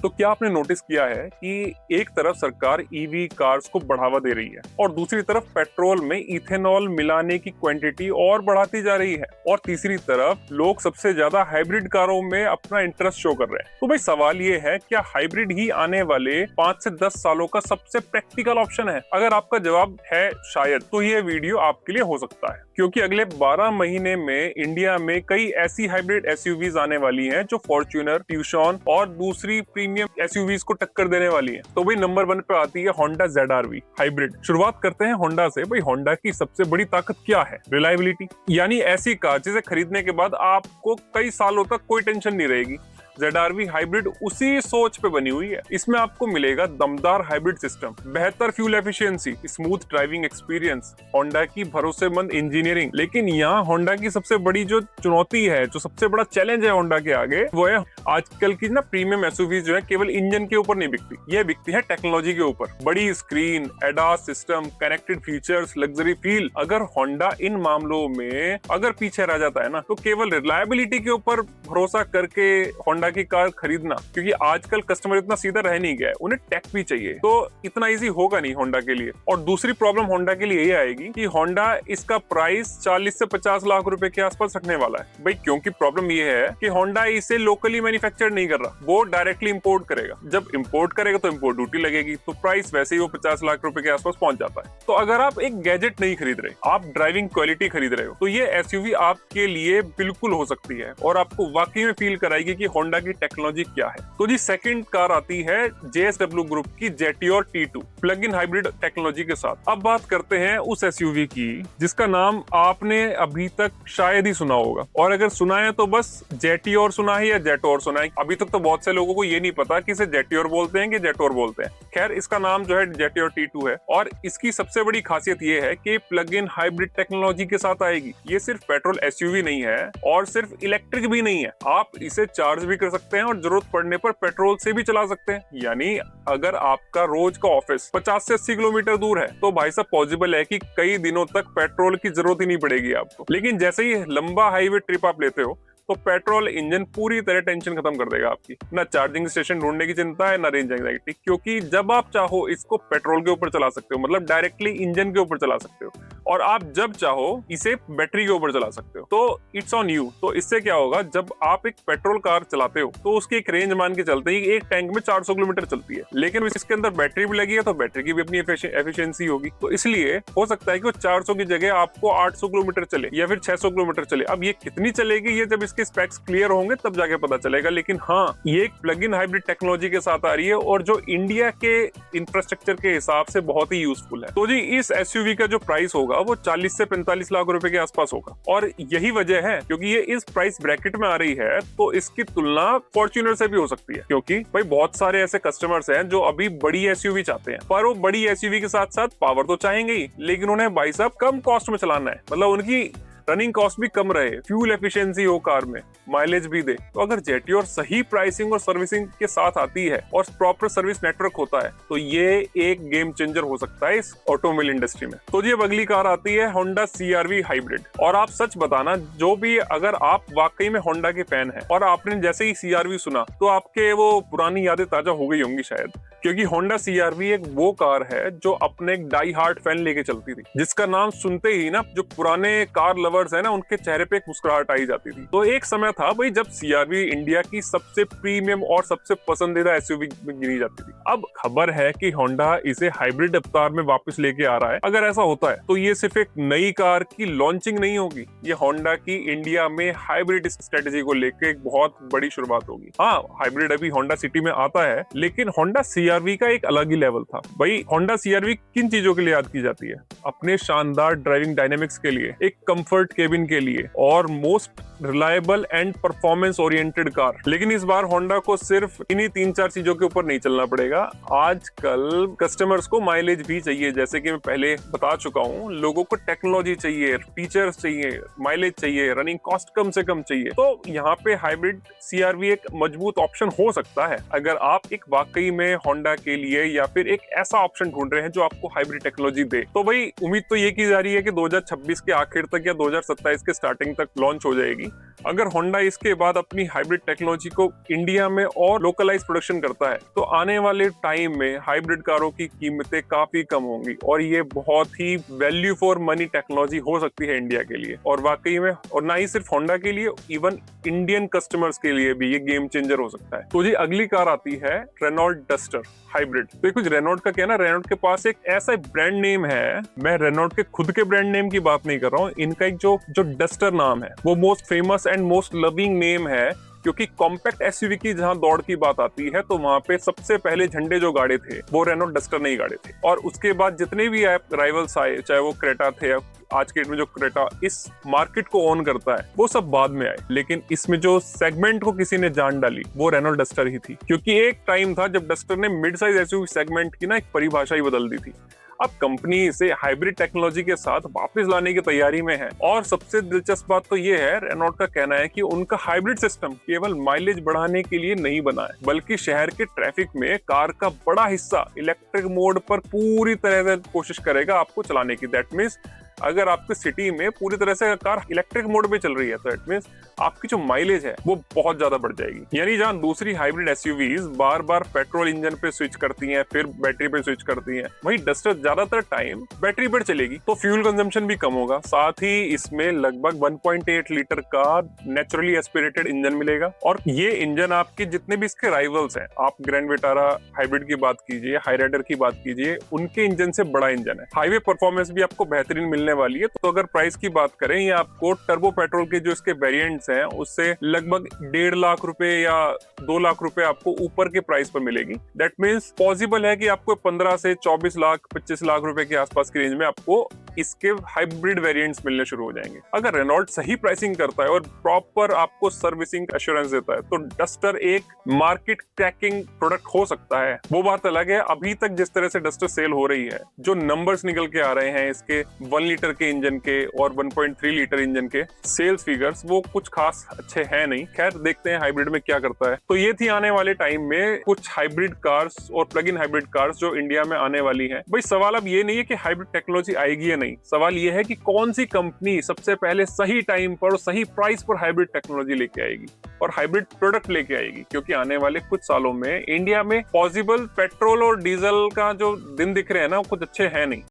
तो क्या आपने नोटिस किया है कि एक तरफ सरकार ईवी कार्स को बढ़ावा दे रही है और दूसरी तरफ पेट्रोल में इथेनॉल मिलाने की क्वांटिटी और बढ़ाती जा रही है, और तीसरी तरफ लोग सबसे ज्यादा हाइब्रिड कारों में अपना इंटरेस्ट शो कर रहे हैं। तो भाई सवाल ये है, क्या हाइब्रिड ही आने वाले 5 से 10 सालों का सबसे प्रैक्टिकल ऑप्शन है? अगर आपका जवाब है शायद, तो ये वीडियो आपके लिए हो सकता है, क्योंकि अगले 12 महीने में इंडिया में कई ऐसी हाइब्रिड एसयूवीज आने वाली हैं जो फॉर्च्यूनर, ट्यूशन और दूसरी प्रीमियम एसयूवीज को टक्कर देने वाली हैं। तो भाई नंबर 1 पे आती है होंडा ZR-V हाइब्रिड। शुरुआत करते हैं होंडा से। भाई होंडा की सबसे बड़ी ताकत क्या है? रिलायबिलिटी, यानी ऐसी कार जिसे खरीदने के बाद आपको कई सालों तक कोई टेंशन नहीं रहेगी। ZR-V हाइब्रिड उसी सोच पे बनी हुई है। इसमें आपको मिलेगा दमदार हाइब्रिड सिस्टम, बेहतर fuel efficiency, smooth driving experience, Honda की भरोसेमंद इंजीनियरिंग। लेकिन यहाँ होंडा की सबसे बड़ी जो चुनौती है, जो सबसे बड़ा चैलेंज है होंडा के आगे, वो है आजकल की ना प्रीमियम एसयूवी जो है केवल इंजन के ऊपर नहीं बिकती, ये बिकती है टेक्नोलॉजी के ऊपर। बड़ी screen, ADAS system, connected features, luxury feel. अगर होंडा इन मामलों में अगर पीछे रह जाता है ना, तो केवल रिलायबिलिटी के ऊपर भरोसा करके होंडा की कार खरीदना, क्योंकि आजकल कस्टमर इतना सीधा रह नहीं गया है, उन्हें टेक भी चाहिए, तो इतना इजी होगा नहीं होंडा के लिए। और दूसरी प्रॉब्लम होंडा के लिए ये आएगी कि होंडा इसका प्राइस 40 से 50 लाख रुपए के आसपास रखने वाला है। भाई क्योंकि प्रॉब्लम ये है कि होंडा इसे लोकली मैन्युफैक्चर नहीं कर रहा, वो डायरेक्टली इंपोर्ट करेगा। जब इंपोर्ट करेगा तो इंपोर्ट ड्यूटी लगेगी, तो प्राइस वैसे ही वो 50 लाख रुपए के आसपास पहुंच जाता है। तो अगर आप एक गैजेट नहीं खरीद रहे, आप ड्राइविंग क्वालिटी खरीद रहे हो, तो ये एसयूवी आपके लिए बिल्कुल हो सकती है और आपको वाकई में फील कराएगी कि होंडा की टेक्नोलॉजी क्या है। तो जी सेकंड कार आती है JSW ग्रुप की Jetior T2 plug in hybrid technology के साथ। अब बात करते हैं उस एसयूवी की जिसका नाम आपने अभी तक शायद ही सुना होगा, और अगर सुना है तो बस Jetior सुना है या Jetour सुना है। अभी तक तो बहुत से लोगों को ये नहीं पता कि इसे Jetior बोलते हैं कि Jetour बोलते हैं। खैर, इसका नाम जो है Jetior T2 है, और इसकी सबसे बड़ी खासियत ये है कि प्लग इन हाइब्रिड टेक्नोलॉजी के साथ आएगी। ये सिर्फ पेट्रोल एसयूवी नहीं है और सिर्फ इलेक्ट्रिक भी नहीं है, आप इसे चार्ज भी कर सकते हैं और जरूरत पड़ने पर पेट्रोल से भी चला सकते हैं। यानी अगर आपका रोज का ऑफिस 50 से 80 किलोमीटर दूर है, तो भाई साहब पॉसिबल है कि कई दिनों तक पेट्रोल की जरूरत ही नहीं पड़ेगी आपको। लेकिन जैसे ही लंबा हाईवे ट्रिप आप लेते हो, तो पेट्रोल इंजन पूरी तरह टेंशन खत्म कर देगा आपकी। ना चार्जिंग स्टेशन ढूंढने की चिंता है, ना रेंज एंजाइटी, क्योंकि जब आप चाहो इसको पेट्रोल के ऊपर चला सकते हो, मतलब डायरेक्टली इंजन के ऊपर चला सकते हो, और आप जब चाहो इसे बैटरी के ऊपर चला सकते हो। तो इट्स ऑन यू। तो इससे क्या होगा, जब आप एक पेट्रोल कार चलाते हो तो उसकी एक रेंज मान के चलते ही एक टैंक में 400 किलोमीटर चलती है, लेकिन इसके अंदर बैटरी भी लगी है तो बैटरी की भी अपनी एफिशिएंसी होगी। तो इसलिए हो सकता है कि वो 400 की जगह आपको 800 किलोमीटर चले या फिर 600 किलोमीटर चले। अब ये कितनी चलेगी, ये जब इसके स्पेक्स क्लियर होंगे तब जाके पता चलेगा। लेकिन हाँ, ये एक प्लग इन हाइब्रिड टेक्नोलॉजी के साथ आ रही है और जो इंडिया के इंफ्रास्ट्रक्चर के हिसाब से बहुत ही यूजफुल है। तो जी इस एसयूवी का जो प्राइस होगा वो 40 से 45 लाख रुपए के आसपास होगा, और यही वजह है क्योंकि ये इस प्राइस ब्रैकेट में आ रही है, तो इसकी तुलना फॉर्च्यूनर से भी हो सकती है। क्योंकि भाई बहुत सारे ऐसे कस्टमर्स हैं जो अभी बड़ी एसयूवी चाहते हैं, पर वो बड़ी एसयूवी के साथ साथ पावर तो चाहेंगे ही, लेकिन उन्हें भाई साहब कम कॉस्ट में चलाना है, मतलब उनकी रनिंग कॉस्ट भी कम रहे, फ्यूल एफिशिएंसी हो कार में, माइलेज भी दे। तो अगर Jetior सही प्राइसिंग और सर्विसिंग के साथ आती है और प्रॉपर सर्विस नेटवर्क होता है, तो ये एक गेम चेंजर हो सकता है इस ऑटोमोबाइल इंडस्ट्री में। तो जी अब अगली कार आती है Honda CR-V हाइब्रिड। और आप सच बताना, जो भी अगर आप वाकई में Honda के फैन हैं और आपने जैसे ही CR-V सुना, तो आपके वो पुरानी यादें ताजा हो गई होंगी शायद, क्योंकि Honda CR-V एक वो कार है जो अपने एक डाई हार्ड फैन लेके चलती थी, जिसका नाम सुनते ही ना जो पुराने कार लवर्स है ना, उनके चेहरे पे एक मुस्कुराहट आई जाती थी। तो एक समय था भाई जब CR-V इंडिया की सबसे प्रीमियम और सबसे पसंदीदा एसयूवी में गिनी जाती थी। अब खबर है कि Honda इसे हाइब्रिड अवतार में वापस लेके आ रहा है। अगर ऐसा होता है तो ये सिर्फ एक नई कार की लॉन्चिंग नहीं होगी, ये Honda की इंडिया में हाइब्रिड स्ट्रेटेजी को लेके एक बहुत बड़ी शुरुआत होगी। हाँ, हाइब्रिड अभी Honda सिटी में आता है, लेकिन Honda CR-V का एक अलग ही लेवल था। भाई Honda CR-V किन चीजों के लिए याद की जाती है? अपने शानदार ड्राइविंग डायनेमिक्स के लिए, एक कंफर्ट केबिन के लिए, और most reliable and performance oriented car. लेकिन इस बार होंडा को सिर्फ इन्हीं 3-4 चीजों के ऊपर नहीं चलना पड़ेगा। आजकल कस्टमर्स को माइलेज भी चाहिए, जैसे कि मैं पहले बता चुका हूँ, लोगों को टेक्नोलॉजी चाहिए, फीचर्स चाहिए, माइलेज चाहिए, रनिंग कॉस्ट कम से कम चाहिए। तो यहाँ पे हाइब्रिड CR-V एक मजबूत ऑप्शन हो सकता है, अगर आप एक वाकई में होंडा के लिए या फिर एक ऐसा ऑप्शन ढूंढ रहे हैं जो आपको हाइब्रिड टेक्नोलॉजी दे। तो भाई उम्मीद तो ये की जा रही है कि 2026 के आखिर तक या 2027 के स्टार्टिंग तक लॉन्च हो जाएगी। अगर होंडा इसके बाद अपनी हाइब्रिड टेक्नोलॉजी को इंडिया में और लोकलाइज प्रोडक्शन करता है तो आने वाले टाइम में हाइब्रिड कारों की कीमतें काफी कम होंगी और ये बहुत ही वैल्यू फॉर मनी टेक्नोलॉजी हो सकती है इंडिया के लिए। और वाकई में, और ना ही सिर्फ होंडा के लिए, इवन इंडियन कस्टमर्स के लिए भी ये गेम चेंजर हो सकता है। तो जी अगली कार आती है रेनॉल्ट डस्टर हाइब्रिड। तो कुछ रेनॉल्ट का क्या ना, रेनॉल्ट के पास एक ऐसा ब्रांड नेम है, मैं रेनॉल्ट के खुद के ब्रांड नेम की बात नहीं कर रहा हूँ, इनका एक जो डस्टर नाम है वो most famous and most loving name है, क्योंकि कॉम्पैक्ट एसयूवी की जहां दौड़ की बात आती है तो वहां पे सबसे पहले झंडे जो गाड़े थे वो रेनॉल्ट डस्टर ने ही गाड़े थे। और उसके बाद जितने भी राइवल्स आए, चाहे वो क्रेटा थे, आज के डेट में जो क्रेटा इस मार्केट को ओन करता है, वो सब बाद में आए। लेकिन इसमें जो सेगमेंट को किसी ने जान डाली वो रेनॉल्ट डस्टर ही थी, क्योंकि एक टाइम था जब डस्टर ने मिड साइज एसयूवी सेगमेंट की ना एक परिभाषा ही बदल दी थी। अब कंपनी इसे हाइब्रिड टेक्नोलॉजी के साथ वापस लाने की तैयारी में है। और सबसे दिलचस्प बात तो ये है, रेनॉल्ट का कहना है कि उनका हाइब्रिड सिस्टम केवल माइलेज बढ़ाने के लिए नहीं बना है, बल्कि शहर के ट्रैफिक में कार का बड़ा हिस्सा इलेक्ट्रिक मोड पर पूरी तरह से कोशिश करेगा आपको चलाने की। दैट मीन्स अगर आपकी सिटी में पूरी तरह से कार इलेक्ट्रिक मोड पे चल रही है तो दैट मीन्स आपकी जो माइलेज है वो बहुत ज्यादा बढ़ जाएगी। यानी जहां दूसरी हाइब्रिड एसयूवीज बार बार पेट्रोल इंजन पे स्विच करती हैं, फिर बैटरी पे स्विच करती हैं, वही डस्टर ज्यादातर टाइम बैटरी पर चलेगी, तो फ्यूल कंजम्पशन भी कम होगा। साथ ही इसमें लगभग 1.8 लीटर का नेचुरली एस्पिरेटेड इंजन मिलेगा। और ये इंजन आपके जितने भी इसके राइवल्स हैं, आप ग्रैंड विटारा हाइब्रिड की बात कीजिए, हाईराइडर की बात कीजिए, उनके इंजन से बड़ा इंजन है। हाईवे परफॉर्मेंस भी आपको बेहतरीन मिलने वाली है। तो अगर प्राइस की बात करें, ये आपको टर्बो पेट्रोल के जो इसके वेरिएंट्स हैं उससे लगभग 1.5 लाख रुपए या 2 लाख रुपए आपको ऊपर के प्राइस पर मिलेगी। दैट मीन्स पॉसिबल है कि आपको 15 से 24 लाख 25 लाख रुपए के आसपास की रेंज में आपको इसके हाइब्रिड वेरिएंट्स मिलने शुरू हो जाएंगे। अगर रेनॉल्ट सही प्राइसिंग करता है और प्रॉपर आपको सर्विसिंग एश्योरेंस देता है तो डस्टर एक मार्केट क्रैकिंग प्रोडक्ट हो सकता है। वो बात अलग है, अभी तक जिस तरह से डस्टर सेल हो रही है, जो नंबर्स निकल के आ रहे हैं इसके 1 लीटर के इंजन के और 1.3 लीटर इंजन के सेल्स फिगर्स, वो कुछ खास अच्छे हैं नहीं। खैर देखते हैं हाइब्रिड में क्या करता है। तो ये थी आने वाले टाइम में कुछ हाइब्रिड कार्स और प्लग इन हाइब्रिड कार्स जो इंडिया में आने वाली हैं। भाई सवाल अब ये नहीं है कि हाइब्रिड टेक्नोलॉजी आएगी या नहीं, सवाल ये है कि कौन सी कंपनी सबसे पहले सही टाइम पर और सही प्राइस पर हाइब्रिड टेक्नोलॉजी लेके आएगी और हाइब्रिड प्रोडक्ट लेके आएगी। क्योंकि आने वाले कुछ सालों में इंडिया में पॉसिबल पेट्रोल और डीजल का जो दिन दिख रहे हैं ना, वो कुछ अच्छे हैं नहीं।